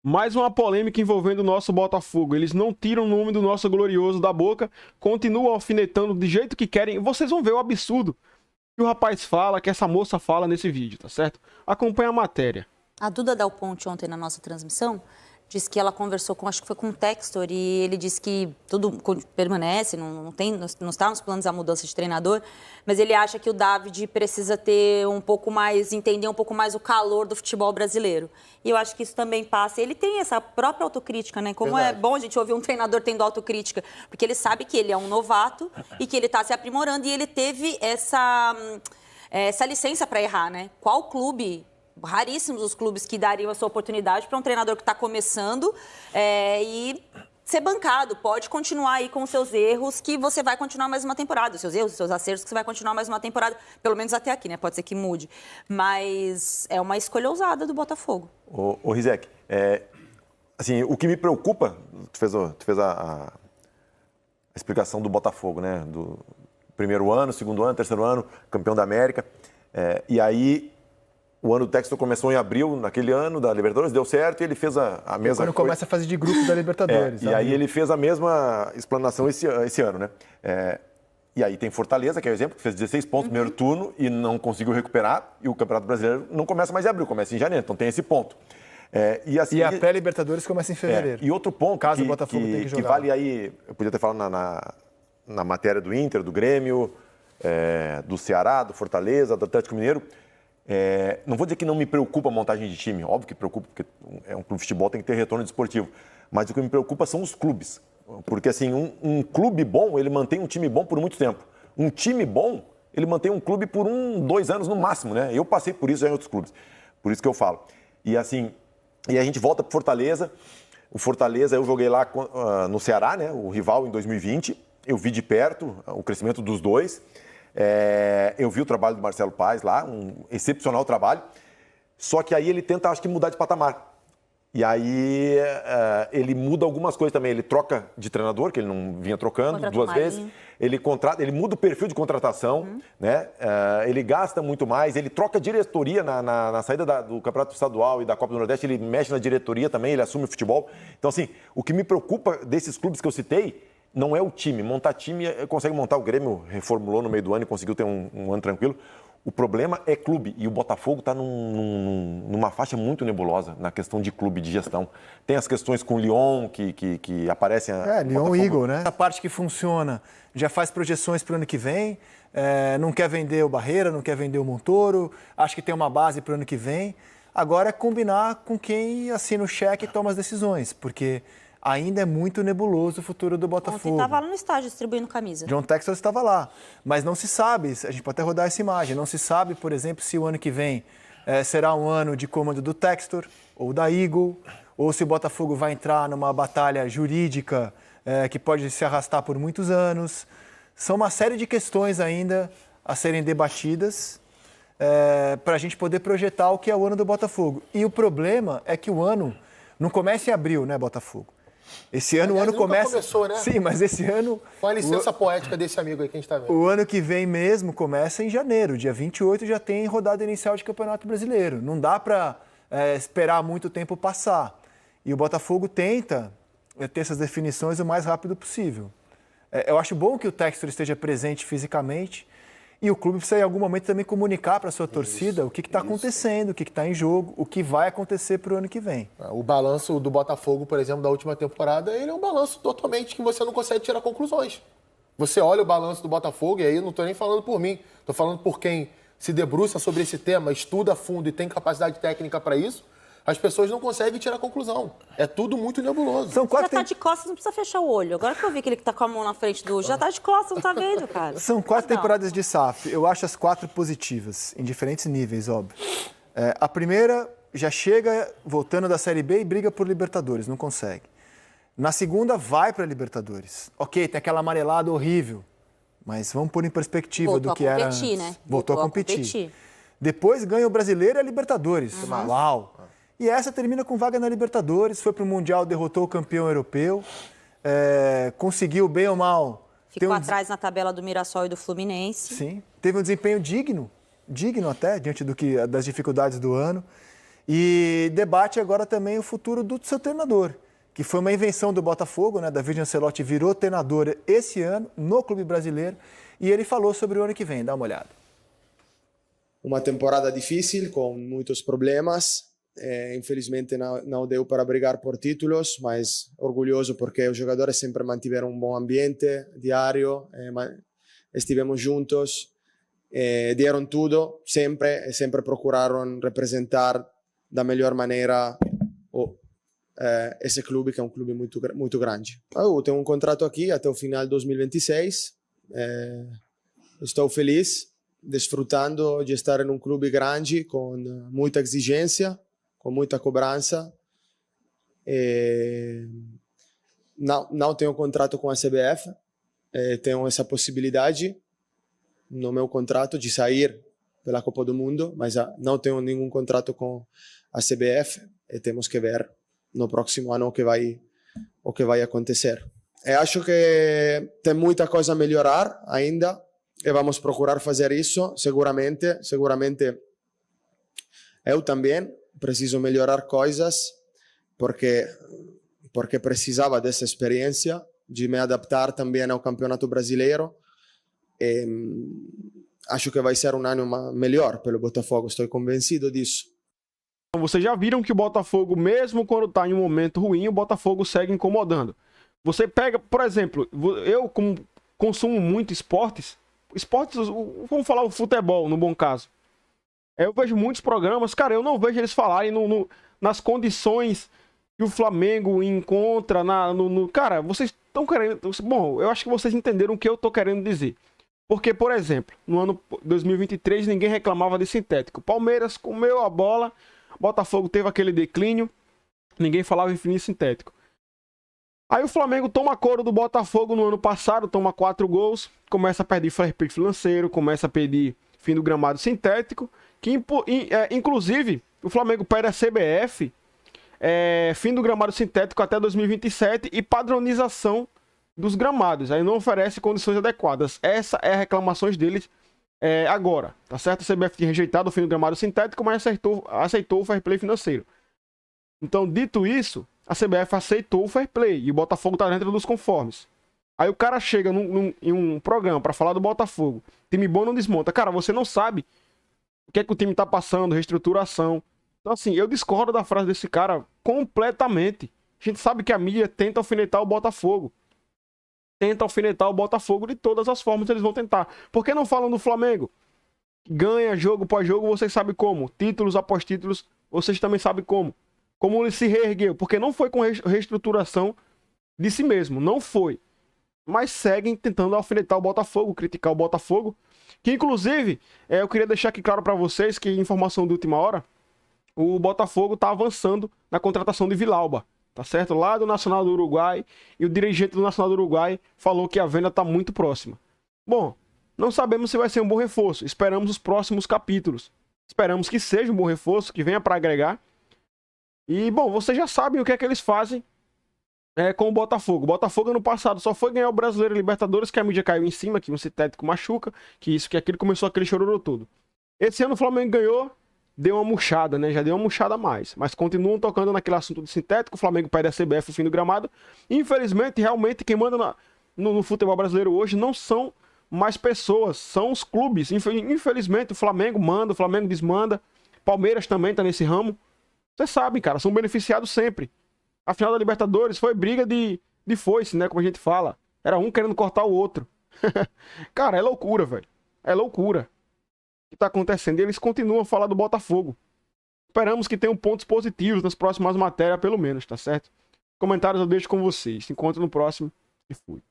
Mais uma polêmica envolvendo o nosso Botafogo. Eles não tiram o nome do nosso glorioso da boca, continuam alfinetando do jeito que querem. Vocês vão ver o absurdo que o rapaz fala, que essa moça fala nesse vídeo, tá certo? Acompanha a matéria. A Duda Dal Ponte, ontem na nossa transmissão, disse que ela conversou com, acho que foi com o Textor, e ele disse que tudo permanece, não está nos planos a mudança de treinador, mas ele acha que o David precisa ter um pouco mais, entender um pouco mais o calor do futebol brasileiro. E eu acho que isso também passa. Ele tem essa própria autocrítica, né? Como Verdade. é bom a gente ouvir um treinador tendo autocrítica, porque ele sabe que ele é um novato e que ele está se aprimorando, e ele teve essa licença para errar, né? Qual clube... Raríssimos os clubes que dariam essa oportunidade para um treinador que está começando e ser bancado. Pode continuar aí com os seus erros, que você vai continuar mais uma temporada. Os seus erros, os seus acertos, que você vai continuar mais uma temporada. Pelo menos até aqui, né? Pode ser que mude. Mas é uma escolha ousada do Botafogo. Ô Rizek, assim, o que me preocupa, tu fez a explicação do Botafogo, né? Do primeiro ano, segundo ano, terceiro ano, campeão da América. E aí... O ano do Textor começou em abril, naquele ano, da Libertadores, deu certo e ele fez a mesma coisa. Quando começa a fase de grupo da Libertadores. E aí ele fez a mesma explanação esse ano, né? E aí tem Fortaleza, que é o exemplo, que fez 16 pontos no primeiro turno e não conseguiu recuperar. E o Campeonato Brasileiro não começa mais em abril, começa em janeiro. Então tem esse ponto. E a pré-Libertadores começa em fevereiro. E outro ponto caso o Botafogo tenha que jogar. Que vale aí, eu podia ter falado na matéria do Inter, do Grêmio, do Ceará, do Fortaleza, do Atlético Mineiro. Não vou dizer que não me preocupa a montagem de time, óbvio que preocupa, porque um clube de futebol tem que ter retorno desportivo, mas o que me preocupa são os clubes, porque assim, um clube bom, ele mantém um time bom por muito tempo, um time bom, ele mantém um clube por 2 anos no máximo, né? Eu passei por isso já em outros clubes, por isso que eu falo. E assim, e a gente volta para Fortaleza, o Fortaleza eu joguei lá no Ceará, né? O rival em 2020, eu vi de perto o crescimento dos dois. Eu vi o trabalho do Marcelo Paes lá, um excepcional trabalho, só que aí ele tenta, acho que, mudar de patamar. E aí ele muda algumas coisas também, ele troca de treinador, que ele não vinha trocando duas vezes, ele muda o perfil de contratação, né? Ele gasta muito mais, ele troca diretoria na saída do Campeonato Estadual e da Copa do Nordeste, ele mexe na diretoria também, ele assume o futebol. Então, assim, o que me preocupa desses clubes que eu citei não é o time. Montar time, consegue montar. O Grêmio reformulou no meio do ano e conseguiu ter um ano tranquilo. O problema é clube. E o Botafogo está numa faixa muito nebulosa na questão de clube, de gestão. Tem as questões com o Lyon, que aparecem... Lyon e Eagle, né? A parte que funciona já faz projeções para o ano que vem. Não quer vender o Barreira, não quer vender o Montoro. Acho que tem uma base para o ano que vem. Agora é combinar com quem assina o cheque e toma as decisões. Porque... ainda é muito nebuloso o futuro do Botafogo. Ontem estava lá no estádio distribuindo camisa. John Textor estava lá. Mas não se sabe, a gente pode até rodar essa imagem, não se sabe, por exemplo, se o ano que vem será um ano de comando do Textor ou da Eagle, ou se o Botafogo vai entrar numa batalha jurídica que pode se arrastar por muitos anos. São uma série de questões ainda a serem debatidas para a gente poder projetar o que é o ano do Botafogo. E o problema é que o ano não começa em abril, né, Botafogo? Esse ano, o ano começa... começou, né? Sim, mas esse ano... Com a licença poética desse amigo aí que a gente está vendo. O ano que vem mesmo começa em janeiro. Dia 28 já tem rodada inicial de Campeonato Brasileiro. Não dá para esperar muito tempo passar. E o Botafogo tenta ter essas definições o mais rápido possível. Eu acho bom que o Textor esteja presente fisicamente. E o clube precisa, em algum momento, também comunicar para a sua torcida o que está acontecendo, o que está em jogo, o que vai acontecer para o ano que vem. O balanço do Botafogo, por exemplo, da última temporada, ele é um balanço totalmente que você não consegue tirar conclusões. Você olha o balanço do Botafogo, e aí eu não estou nem falando por mim, estou falando por quem se debruça sobre esse tema, estuda a fundo e tem capacidade técnica para isso, as pessoas não conseguem tirar conclusão. É tudo muito nebuloso. Já tá de costas, não precisa fechar o olho. Agora que eu vi que ele tá com a mão na frente do... Já tá de costas, não tá vendo, cara. São 4 temporadas de SAF. Eu acho as 4 positivas, em diferentes níveis, óbvio. A primeira já chega voltando da Série B e briga por Libertadores, não consegue. Na segunda, vai para Libertadores. Ok, tem aquela amarelada horrível, mas vamos pôr em perspectiva do que era antes. Né? Voltou a competir. Depois ganha o Brasileiro e a Libertadores. Uau! E essa termina com vaga na Libertadores, foi para o Mundial, derrotou o campeão europeu, conseguiu bem ou mal... Ficou atrás na tabela do Mirassol e do Fluminense. Sim, teve um desempenho digno até, diante das dificuldades do ano. E debate agora também o futuro do seu treinador, que foi uma invenção do Botafogo, né? David Ancelotti virou treinador esse ano no clube brasileiro e ele falou sobre o ano que vem. Dá uma olhada. Uma temporada difícil, com muitos problemas. Infelizmente não deu para brigar por títulos, mas orgulhoso porque os jogadores sempre mantiveram um bom ambiente diário, estivemos juntos, deram tudo sempre e sempre procuraram representar da melhor maneira esse clube, que é um clube muito grande. Eu tenho um contrato aqui até o final de 2026, estou feliz, desfrutando de estar em um clube grande com muita exigência, com muita cobrança. Não tenho contrato com a CBF, tenho essa possibilidade no meu contrato de sair pela Copa do Mundo, mas não tenho nenhum contrato com a CBF e temos que ver no próximo ano o que vai acontecer. Eu acho que tem muita coisa a melhorar ainda e vamos procurar fazer isso, seguramente eu também preciso melhorar coisas porque precisava dessa experiência de me adaptar também ao Campeonato Brasileiro. Acho que vai ser um ano melhor pelo Botafogo, estou convencido disso. Vocês já viram que o Botafogo, mesmo quando está em um momento ruim, o Botafogo segue incomodando. Você pega, por exemplo, eu como consumo muito esportes, vamos falar o futebol, no bom caso. Eu vejo muitos programas, cara, eu não vejo eles falarem nas condições que o Flamengo encontra, cara, vocês estão querendo... Bom, eu acho que vocês entenderam o que eu estou querendo dizer. Porque, por exemplo, no ano 2023, ninguém reclamava de sintético. Palmeiras comeu a bola, Botafogo teve aquele declínio, ninguém falava em fim sintético. Aí o Flamengo toma couro do Botafogo no ano passado, toma 4 gols, começa a perder fair play financeiro, começa a pedir fim do gramado sintético, que inclusive o Flamengo pede a CBF fim do gramado sintético até 2027 e padronização dos gramados. Aí não oferece condições adequadas. Essa é a reclamação deles agora, tá certo? A CBF tinha rejeitado o fim do gramado sintético, mas aceitou o fair play financeiro. Então, dito isso, a CBF aceitou o fair play e o Botafogo tá dentro dos conformes. Aí o cara chega em um programa para falar do Botafogo, time bom não desmonta. Cara, você não sabe o que é que o time tá passando, reestruturação. Então, assim, eu discordo da frase desse cara completamente. A gente sabe que a mídia tenta alfinetar o Botafogo. Tenta alfinetar o Botafogo de todas as formas, eles vão tentar. Por que não falam do Flamengo? Ganha jogo após jogo, vocês sabem como. Títulos após títulos, vocês também sabem como. Como ele se reergueu. Porque não foi com reestruturação de si mesmo. Não foi. Mas seguem tentando alfinetar o Botafogo, criticar o Botafogo. Que, inclusive, eu queria deixar aqui claro para vocês que, informação de última hora, o Botafogo está avançando na contratação de Villalba. Tá certo? Lá do Nacional do Uruguai. E o dirigente do Nacional do Uruguai falou que a venda está muito próxima. Bom, não sabemos se vai ser um bom reforço. Esperamos os próximos capítulos. Esperamos que seja um bom reforço, que venha para agregar. E, bom, vocês já sabem o que é que eles fazem com o Botafogo. O Botafogo, ano passado, só foi ganhar o Brasileiro e Libertadores, que a mídia caiu em cima, que um sintético machuca, que isso, que aquilo, começou aquele chororô todo. Esse ano o Flamengo ganhou, deu uma murchada, né? Já deu uma murchada a mais. Mas continuam tocando naquele assunto de sintético. O Flamengo pede a CBF o fim do gramado. Infelizmente, realmente, quem manda no futebol brasileiro hoje não são mais pessoas, são os clubes. Infelizmente, o Flamengo manda, o Flamengo desmanda. Palmeiras também tá nesse ramo. Vocês sabem, cara, são beneficiados sempre. A final da Libertadores foi briga de foice, né? Como a gente fala. Era um querendo cortar o outro. Cara, é loucura, velho. É loucura o que tá acontecendo. E eles continuam a falar do Botafogo. Esperamos que tenham pontos positivos nas próximas matérias, pelo menos, tá certo? Comentários eu deixo com vocês. Se encontro no próximo e fui.